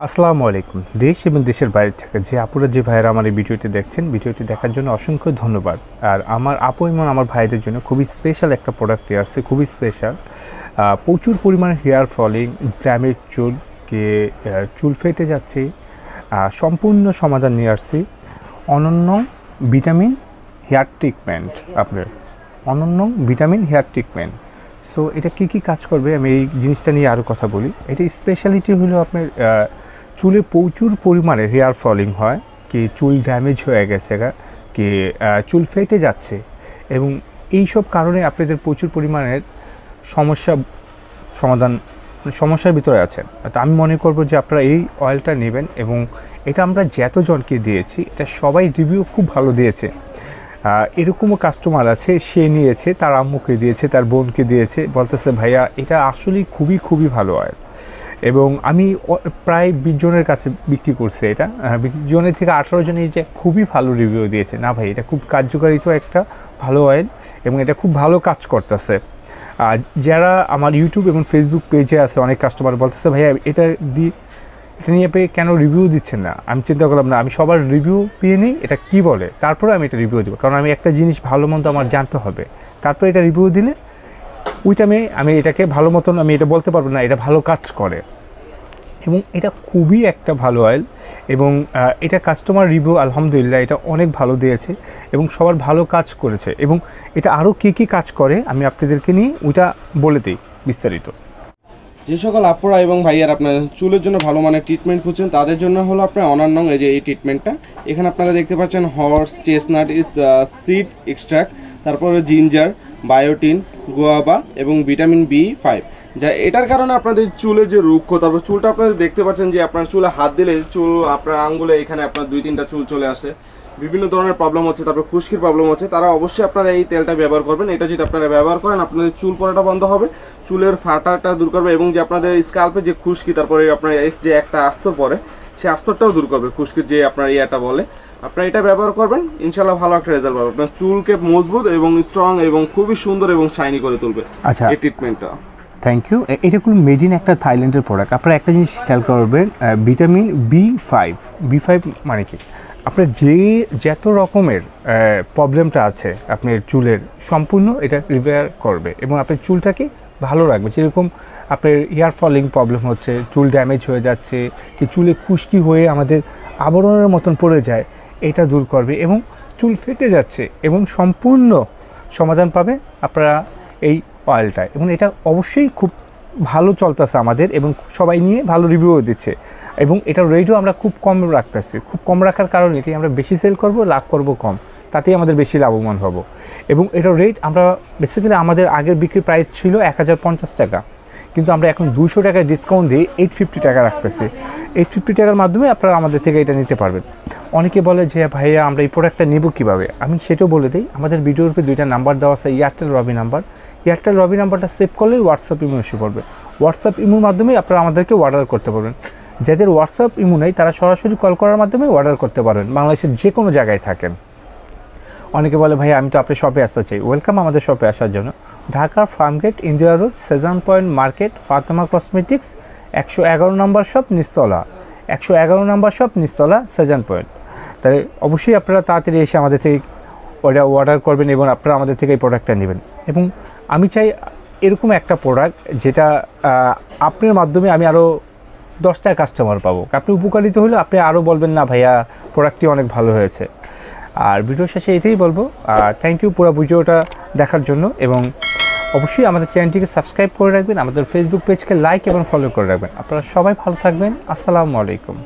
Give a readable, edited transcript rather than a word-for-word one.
আসসালামু আলাইকুম। দেশ এবং দেশের বাইরে থেকে যে আপুরা যে ভাইয়েরা আমার এই ভিডিওটি দেখছেন, ভিডিওটি দেখার জন্য অসংখ্য ধন্যবাদ। আর আমার আপু এবং আমার ভাইদের জন্য খুবই স্পেশাল একটা প্রোডাক্ট নিয়ে আসছে, খুবই স্পেশাল। প্রচুর পরিমাণে হেয়ার ফলিং, ড্যামেজ চুল ফেটে যাচ্ছে, সম্পূর্ণ সমাধান নিয়ে আসছি। অনন্য ভিটামিন হেয়ার ট্রিটমেন্ট, আপনার অনন্য ভিটামিন হেয়ার ট্রিটমেন্ট। সো এটা কী কাজ করবে আমি এই জিনিসটা নিয়ে আরও কথা বলি। এটা স্পেশালিটি হলো আপনার চুলে প্রচুর পরিমাণে হেয়ার ফলিং হয়, কি চুল ড্যামেজ হয়ে গেছে, কি চুল ফেটে যাচ্ছে, এবং এই সব কারণে আপনাদের প্রচুর পরিমাণের সমস্যার ভিতরে আছেন। তো আমি মনে করব যে আপনারা এই অয়েলটা নেবেন, এবং এটা আমরা যতজনকে দিয়েছি এটা সবাই রিভিউ খুব ভালো দিয়েছে। এরকমও কাস্টমার আছে, সে নিয়েছে, তার আম্মুকে দিয়েছে, তার বোনকে দিয়েছে, বলতেছে ভাইয়া এটা আসলেই খুবই ভালো অয়েল। এবং আমি প্রায় 20 জনের কাছে বিক্রি করছি এটা, 20 জনের থেকে 18 জন এই যে খুবই ভালো রিভিউ দিয়েছে, না ভাই এটা খুব কার্যকারিত একটা ভালো অয়েল এবং এটা খুব ভালো কাজ করতেছে। যারা আমার ইউটিউব এবং ফেসবুক পেজে আছে অনেক কাস্টমার বলতেছে ভাইয়া এটা নিয়ে পেয়ে কেন রিভিউ দিচ্ছেন না। আমি চিন্তা করলাম না, আমি সবার রিভিউ পেয়ে নিই এটা কী বলে, তারপরে আমি এটা রিভিউ দেবো, কারণ আমি একটা জিনিস ভালো মন্দ আমার জানতে হবে, তারপরে এটা রিভিউ দিলে ওই টাইমে আমি এটাকে ভালো মতন আমি এটা বলতে পারবো না এটা ভালো কাজ করে। এবং এটা খুবই একটা ভালো অয়েল, এবং এটা কাস্টমার রিভিউ আলহামদুলিল্লাহ এটা অনেক ভালো দিয়েছে এবং সবার ভালো কাজ করেছে। এবং এটা আরও কী কাজ করে আমি আপনাদেরকে নিয়ে ওইটা বলে দিই বিস্তারিত। যে সকল আপুরা এবং ভাইয়ার আপনার চুলের জন্য ভালো মানের ট্রিটমেন্ট খুঁজছেন তাদের জন্য হলো আপনার অনন্য এই যে এই ট্রিটমেন্টটা। এখানে আপনারা দেখতে পাচ্ছেন হর্স, চেস্টনাট সিড এক্সট্রাক্ট, তারপরে জিঞ্জার, বায়োটিন, গুয়াভা এবং ভিটামিন B5, যা এটার কারণে আপনাদের চুলে যে রুক্ষ, তারপর চুলটা আপনারা দেখতে পাচ্ছেন যে আপনার চুলে হাত দিলে চুল আপনার আঙ্গুলে এখানে আপনার 2-3টা চুল চলে আসে, বিভিন্ন ধরনের প্রবলেম হচ্ছে, তারপর খুশকির প্রবলেম হচ্ছে, তারা অবশ্যই আপনারা এই তেলটা ব্যবহার করবেন। এটা যদি আপনারা ব্যবহার করেন আপনাদের চুল পড়াটা বন্ধ হবে, চুলের ফাটাটা দূর করবে, এবং যে আপনাদের স্কাল্পে যে খুশকি, তারপরে আপনার যে একটা আস্তর পরে সেই আস্তরটাও দূর করবে, খুশকির যে আপনার ইয়েটা বলে। আপনারা এটা ব্যবহার করবেন, ইনশাল্লাহ ভালো একটা রেজাল্ট পাবেন। আপনার চুলকে মজবুত এবং স্ট্রং এবং খুবই সুন্দর এবং শাইনি করে তুলবে এই ট্রিটমেন্টটা। Thank you. এটা কোনো মেড ইন একটা থাইল্যান্ডের প্রোডাক্ট। আপনারা একটা জিনিস খেয়াল করবেন, ভিটামিন B5 মানে কি, আপনার যত রকমের প্রবলেমটা আছে আপনার চুলের সম্পূর্ণ এটা রিপেয়ার করবে এবং আপনার চুলটাকে ভালো রাখবে। যেরকম আপনার হেয়ার ফলিং প্রবলেম হচ্ছে, চুল ড্যামেজ হয়ে যাচ্ছে, কি চুলে খুশকি হয়ে আমাদের আবরণের মতন পড়ে যায়, এটা দূর করবে। এবং চুল ফেটে যাচ্ছে এবং সম্পূর্ণ সমাধান পাবে আপনারা এই অয়েলটায়। এবং এটা অবশ্যই খুব ভালো চলতেছে আমাদের, এবং সবাই নিয়ে ভালো রিভিউও দিচ্ছে, এবং এটার রেটও আমরা খুব কম রাখতেছি। খুব কম রাখার কারণে এটি আমরা বেশি সেল করব, লাভ করব কম, তাতেই আমাদের বেশি লাভবান হব। এবং এটার রেট আমরা বেসিক্যালি আমাদের আগের বিক্রি প্রাইস ছিল 1050 টাকা, কিন্তু আমরা এখন 200 টাকায় ডিসকাউন্ট দিয়ে 850 টাকা রাখতেছি। 850 টাকার মাধ্যমে আপনারা আমাদের থেকে এটা নিতে পারবেন। অনেকে বলে যে ভাইয়া আমরা এই প্রোডাক্টটা নেব কীভাবে, আমি সেটাও বলে দিই। আমাদের ভিডিওর উপরে 2টা নাম্বার দেওয়া আছে, এয়ারটেল রবি নাম্বার। এয়ারটেল রবি নাম্বারটা সেভ করলেই হোয়াটসঅ্যাপ ইমো এসে পড়বে। হোয়াটসঅ্যাপ ইমোর মাধ্যমে আপনারা আমাদেরকে অর্ডার করতে পারবেন। যাদের হোয়াটসঅ্যাপ ইমো নেই তারা সরাসরি কল করার মাধ্যমে অর্ডার করতে পারবেন, বাংলাদেশের যে কোনো জায়গায় থাকেন। অনেকে বলে ভাই আমি তো আপনার শপে আসতে চাই, ওয়েলকাম আমাদের শপে আসার জন্য। ঢাকার Farmgate, Indira road, Shezan point market, Fatema cosmetics, 111 নম্বর শপ নিচতলা, 111 নম্বর শপ নিচতলা, সেজান পয়েন্ট। তাই অবশ্যই আপনারা তাড়াতাড়ি এসে আমাদের থেকে ওটা অর্ডার করবেন এবং আপনারা আমাদের থেকে এই প্রোডাক্টটা নেবেন। এবং আমি চাই এরকম একটা প্রোডাক্ট যেটা আপনার মাধ্যমে আমি আরও 10টা কাস্টমার পাবো। আপনি উপকারিত হলে আপনি আরও বলবেন না ভাইয়া প্রোডাক্টটি অনেক ভালো হয়েছে। আর ভিডিও শেষে এটাই বলবো, থ্যাংক ইউ পুরো ভিডিওটা দেখার জন্য, এবং অবশ্যই আমাদের চ্যানেলটিকে সাবস্ক্রাইব করে রাখবেন, আমাদের ফেসবুক পেজকে লাইক এবং ফলো করে রাখবেন। আপনারা সবাই ভালো থাকবেন। আসসালামু আলাইকুম।